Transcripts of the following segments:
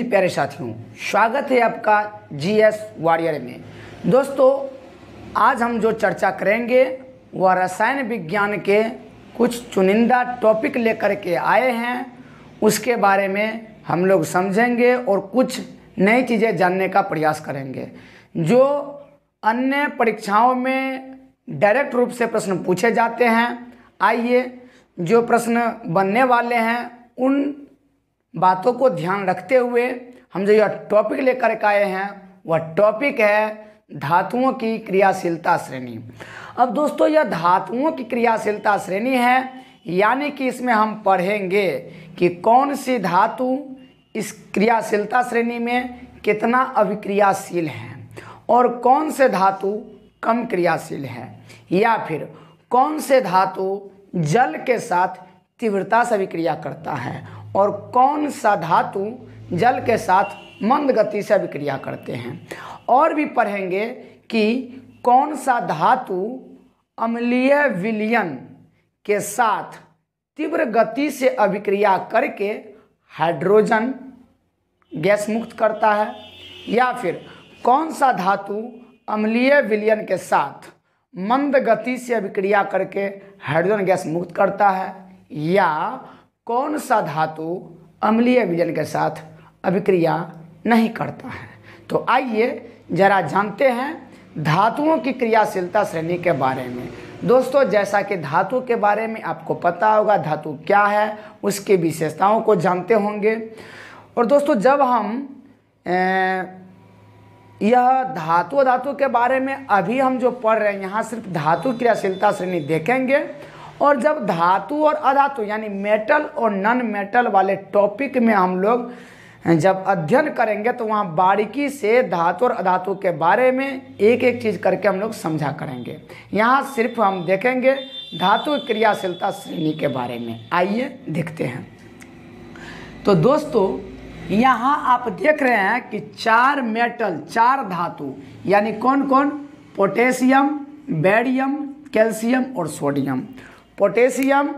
प्यारे साथियों, स्वागत है आपका जीएस वॉरियर में। दोस्तों, आज हम जो चर्चा करेंगे वह रसायन विज्ञान के कुछ चुनिंदा टॉपिक लेकर के आए हैं। उसके बारे में हम लोग समझेंगे और कुछ नई चीज़ें जानने का प्रयास करेंगे जो अन्य परीक्षाओं में डायरेक्ट रूप से प्रश्न पूछे जाते हैं। आइए, जो प्रश्न बनने वाले हैं उन बातों को ध्यान रखते हुए हम जो यह टॉपिक लेकर के आए हैं वह टॉपिक है धातुओं की क्रियाशीलता श्रेणी। अब दोस्तों, यह धातुओं की क्रियाशीलता श्रेणी है, यानी कि इसमें हम पढ़ेंगे कि कौन सी धातु इस क्रियाशीलता श्रेणी में कितना अभिक्रियाशील है और कौन से धातु कम क्रियाशील है, या फिर कौन से धातु जल के साथ तीव्रता से अभिक्रिया करता है और कौन सा धातु जल के साथ मंद गति से अभिक्रिया करते हैं। और भी पढ़ेंगे कि कौन सा धातु अम्लीय विलयन के साथ तीव्र गति से अभिक्रिया करके हाइड्रोजन गैस मुक्त करता है, या फिर कौन सा धातु अम्लीय विलयन के साथ मंद गति से अभिक्रिया करके हाइड्रोजन गैस मुक्त करता है, या कौन सा धातु अम्लीय विलयन के साथ अभिक्रिया नहीं करता है। तो आइए जरा जानते हैं धातुओं की क्रियाशीलता श्रेणी के बारे में। दोस्तों, जैसा कि धातु के बारे में आपको पता होगा, धातु क्या है, उसकी विशेषताओं को जानते होंगे। और दोस्तों, जब हम यह धातु के बारे में अभी हम जो पढ़ रहे हैं, यहाँ सिर्फ धातु क्रियाशीलता श्रेणी देखेंगे। और जब धातु और अधातु यानी मेटल और नॉन मेटल वाले टॉपिक में हम लोग जब अध्ययन करेंगे तो वहाँ बारीकी से धातु और अधातु के बारे में एक एक चीज़ करके हम लोग समझा करेंगे। यहाँ सिर्फ हम देखेंगे धातु क्रियाशीलता श्रेणी के बारे में। आइए देखते हैं। तो दोस्तों, यहाँ आप देख रहे हैं कि चार मेटल, चार धातु, यानी कौन कौन? पोटेशियम, बेरियम, कैल्शियम और सोडियम। पोटेशियम,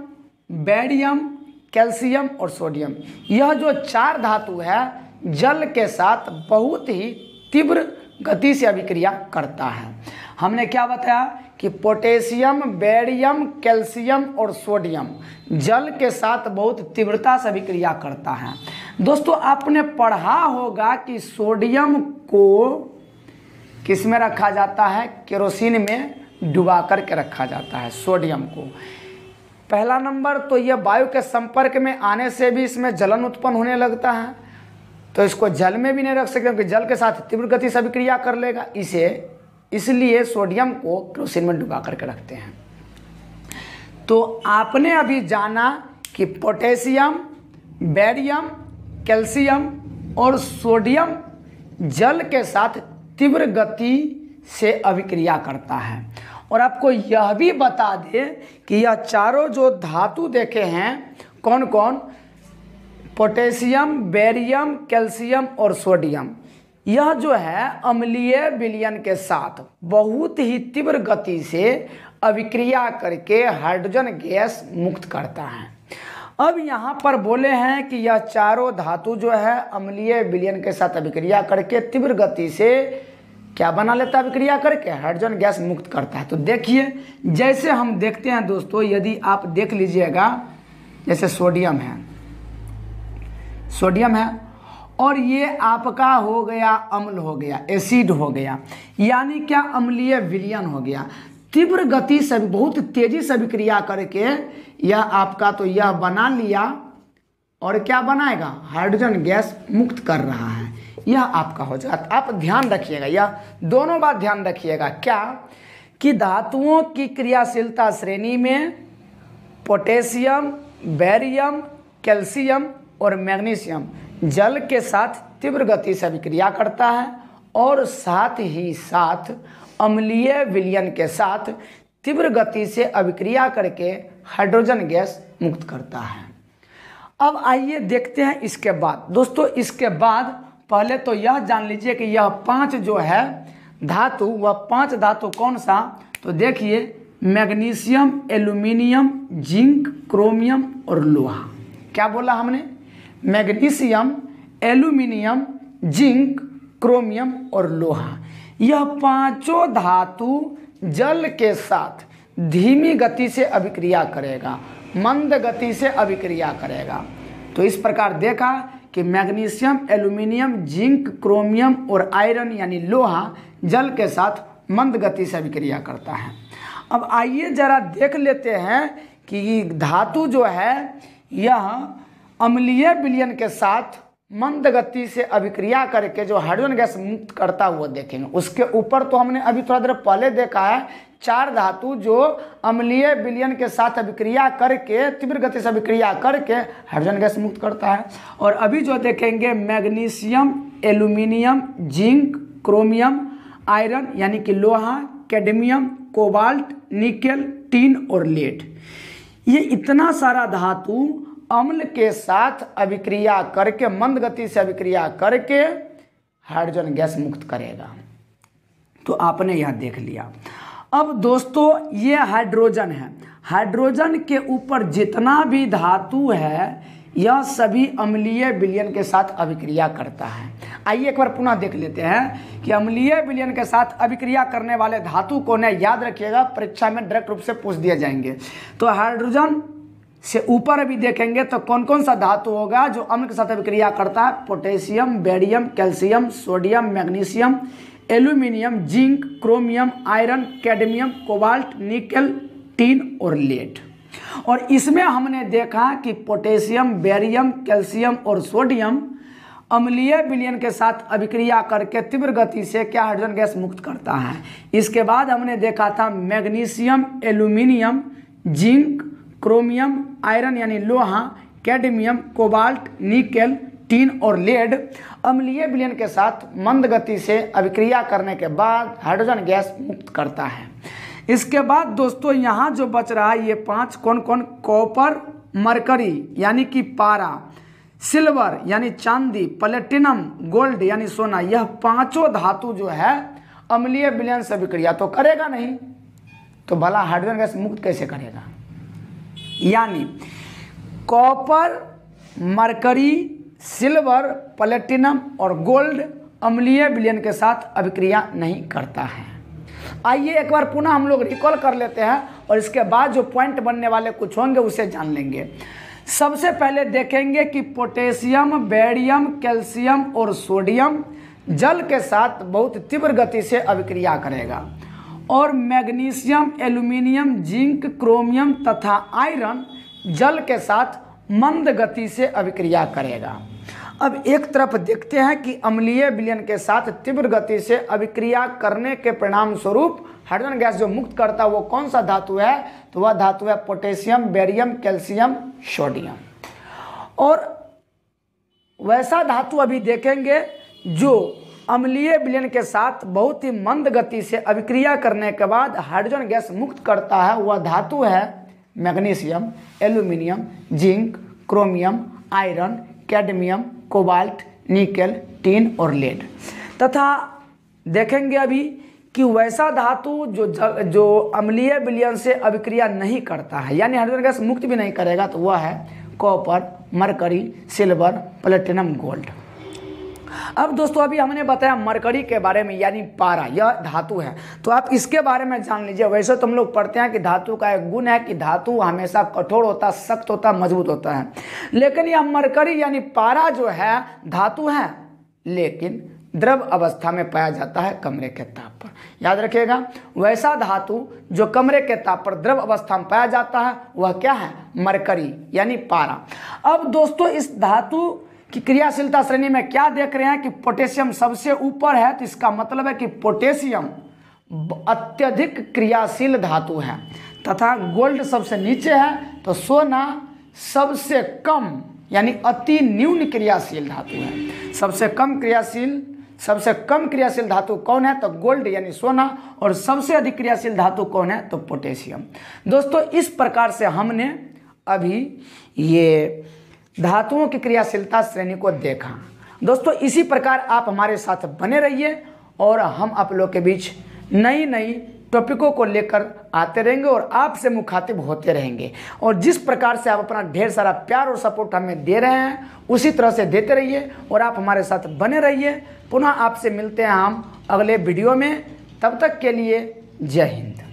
बेरियम, कैल्शियम और सोडियम, यह जो चार धातु है जल के साथ बहुत ही तीव्र गति से अभिक्रिया करता है। हमने क्या बताया कि पोटेशियम, बेरियम, कैल्शियम और सोडियम जल के साथ बहुत तीव्रता से अभिक्रिया करता है। दोस्तों, आपने पढ़ा होगा कि सोडियम को किस में रखा जाता है? केरोसिन में डुबा करके रखा जाता है सोडियम को। पहला नंबर तो यह वायु के संपर्क में आने से भी इसमें जलन उत्पन्न होने लगता है, तो इसको जल में भी नहीं रख सकते क्योंकि जल के साथ तीव्र गति से अभिक्रिया कर लेगा। इसलिए सोडियम को केरोसिन में डुबा करके रखते हैं। तो आपने अभी जाना कि पोटेशियम, बेरियम, कैल्शियम और सोडियम जल के साथ तीव्र गति से अभिक्रिया करता है। और आपको यह भी बता दें कि यह चारों जो धातु देखे हैं कौन कौन? पोटेशियम, बेरियम, कैल्शियम और सोडियम, यह जो है अम्लीय विलयन के साथ बहुत ही तीव्र गति से अभिक्रिया करके हाइड्रोजन गैस मुक्त करता है। अब यहाँ पर बोले हैं कि यह चारों धातु जो है अम्लीय विलयन के साथ अभिक्रिया करके तीव्र गति से क्या बना लेता है? अभिक्रिया करके हाइड्रोजन गैस मुक्त करता है। तो देखिए, जैसे हम देखते हैं दोस्तों, यदि आप देख लीजिएगा, जैसे सोडियम है और ये आपका हो गया अम्ल, हो गया एसिड, हो गया, यानी क्या? अम्लीय विलयन हो गया। तीव्र गति से बहुत तेजी से अभिक्रिया करके यह आपका तो यह बना लिया और क्या बनाएगा? हाइड्रोजन गैस मुक्त कर रहा है। यह आपका हो जाता। आप ध्यान रखिएगा, यह दोनों बात ध्यान रखिएगा। क्या कि धातुओं की क्रियाशीलता श्रेणी में पोटेशियम, बेरियम, कैल्शियम और मैग्नीशियम जल के साथ तीव्र गति से अभिक्रिया करता है और साथ ही साथ अम्लीय विलयन के साथ तीव्र गति से अभिक्रिया करके हाइड्रोजन गैस मुक्त करता है। अब आइए देखते हैं इसके बाद। दोस्तों, इसके बाद पहले तो यह जान लीजिए कि यह पांच जो है धातु, वह पांच धातु कौन सा? तो देखिए, मैग्नीशियम, एल्यूमिनियम, जिंक, क्रोमियम और लोहा। क्या बोला हमने? मैग्नीशियम, एल्यूमिनियम, जिंक, क्रोमियम और लोहा, यह पांचों धातु जल के साथ धीमी गति से अभिक्रिया करेगा, मंद गति से अभिक्रिया करेगा। तो इस प्रकार देखा कि मैग्नीशियम, एल्यूमिनियम, जिंक, क्रोमियम और आयरन यानी लोहा जल के साथ मंद गति से अभिक्रिया करता है। अब आइए जरा देख लेते हैं कि धातु जो है यह अम्लीय विलयन के साथ मंद गति से अभिक्रिया करके जो हाइड्रोजन गैस मुक्त करता हुआ देखेंगे। उसके ऊपर तो हमने अभी थोड़ा देर पहले देखा है 4 धातु जो अम्लीय विलयन के साथ अभिक्रिया करके तीव्र गति से अभिक्रिया करके हाइड्रोजन गैस मुक्त करता है। और अभी जो देखेंगे magnesium, aluminium, zinc, chromium, iron यानी कि लोहा, कैडमियम, कोबाल्ट, निकेल, टिन और लेड, ये इतना सारा धातु अम्ल के साथ अभिक्रिया करके मंद गति से अभिक्रिया करके हाइड्रोजन गैस मुक्त करेगा। तो आपने यह देख लिया। अब दोस्तों ये हाइड्रोजन है, हाइड्रोजन के ऊपर जितना भी धातु है यह सभी अम्लीय विलयन के साथ अभिक्रिया करता है। आइए एक बार पुनः देख लेते हैं कि अम्लीय विलयन के साथ अभिक्रिया करने वाले धातु कौन है। याद रखिएगा, परीक्षा में डायरेक्ट रूप से पूछ दिए जाएंगे। तो हाइड्रोजन से ऊपर अभी देखेंगे तो कौन कौन सा धातु होगा जो अम्ल के साथ अभिक्रिया करता है। Potassium, barium, calcium, sodium, magnesium, aluminium, zinc, chromium, iron, cadmium, cobalt, nickel, tin और लेड। और इसमें हमने देखा कि पोटेशियम, बेरियम, कैल्शियम और सोडियम अम्लीय विलयन के साथ अभिक्रिया करके तीव्र गति से क्या हाइड्रोजन गैस मुक्त करता है। इसके बाद हमने देखा था magnesium, aluminium, zinc, chromium, iron यानी लोहा, कैडमियम, कोबाल्ट, निकेल, टिन और लेड अम्लीय विलयन के साथ मंद गति से अभिक्रिया करने के बाद हाइड्रोजन गैस मुक्त करता है। इसके बाद दोस्तों यहाँ जो बच रहा है ये 5 कौन कौन, कॉपर, मरकरी यानी कि पारा, सिल्वर यानी चांदी, प्लेटिनम, गोल्ड यानी सोना, यह पांचों धातु जो है अम्लीय विलयन से अभिक्रिया तो करेगा नहीं, तो भला हाइड्रोजन गैस मुक्त कैसे करेगा। यानी कॉपर, मरकरी, सिल्वर, प्लेटिनम और गोल्ड अम्लीय विलयन के साथ अभिक्रिया नहीं करता है। आइए एक बार पुनः हम लोग रिकॉल कर लेते हैं और इसके बाद जो पॉइंट बनने वाले कुछ होंगे उसे जान लेंगे। सबसे पहले देखेंगे कि पोटेशियम, बेरियम, कैल्शियम और सोडियम जल के साथ बहुत तीव्र गति से अभिक्रिया करेगा और मैग्नीशियम, एल्यूमिनियम, जिंक, क्रोमियम तथा आयरन जल के साथ मंद गति से अभिक्रिया करेगा। अब एक तरफ देखते हैं कि अम्लीय विलयन के साथ तीव्र गति से अभिक्रिया करने के परिणाम स्वरूप हाइड्रोजन गैस जो मुक्त करता है वो कौन सा धातु है, तो वह धातु है पोटेशियम, बेरियम, कैल्शियम, सोडियम। और वैसा धातु अभी देखेंगे जो अम्लीय विलयन के साथ बहुत ही मंद गति से अभिक्रिया करने के बाद हाइड्रोजन गैस मुक्त करता है, वह धातु है magnesium, aluminium, zinc, chromium, iron, cadmium, cobalt, nickel, tin और लेड। तथा देखेंगे अभी कि वैसा धातु जो अम्लीय विलयन से अभिक्रिया नहीं करता है यानी हाइड्रोजन गैस मुक्त भी नहीं करेगा, तो वह है copper, mercury, silver, platinum, gold. अब दोस्तों अभी हमने बताया मरकरी के बारे में यानी पारा, यह धातु है, तो आप इसके बारे में जान लीजिए। वैसे तो हम लोग पढ़ते हैं कि धातु का एक गुण है कि धातु हमेशा कठोर होता, सख्त होता, मजबूत होता है, लेकिन यह मरकरी यानी पारा जो है धातु है लेकिन द्रव अवस्था में पाया जाता है कमरे के ताप पर। याद रखिएगा, वैसा धातु जो कमरे के ताप पर द्रव अवस्था में पाया जाता है वह क्या है, मरकरी यानी पारा। अब दोस्तों इस धातु की क्रियाशीलता श्रेणी में क्या देख रहे हैं कि पोटेशियम सबसे ऊपर है, तो इसका मतलब है कि पोटेशियम अत्यधिक क्रियाशील धातु है तथा गोल्ड सबसे नीचे है, तो सोना सबसे कम यानी अति न्यून क्रियाशील धातु है। सबसे कम क्रियाशील धातु कौन है, तो गोल्ड यानी सोना, और सबसे अधिक क्रियाशील धातु कौन है, तो पोटेशियम। दोस्तों इस प्रकार से हमने अभी ये धातुओं की क्रियाशीलता श्रेणी को देखा। दोस्तों इसी प्रकार आप हमारे साथ बने रहिए और हम आप लोग के बीच नई नई टॉपिकों को लेकर आते रहेंगे और आपसे मुखातिब होते रहेंगे। और जिस प्रकार से आप अपना ढेर सारा प्यार और सपोर्ट हमें दे रहे हैं उसी तरह से देते रहिए और आप हमारे साथ बने रहिए। पुनः आपसे मिलते हैं हम अगले वीडियो में, तब तक के लिए जय हिंद।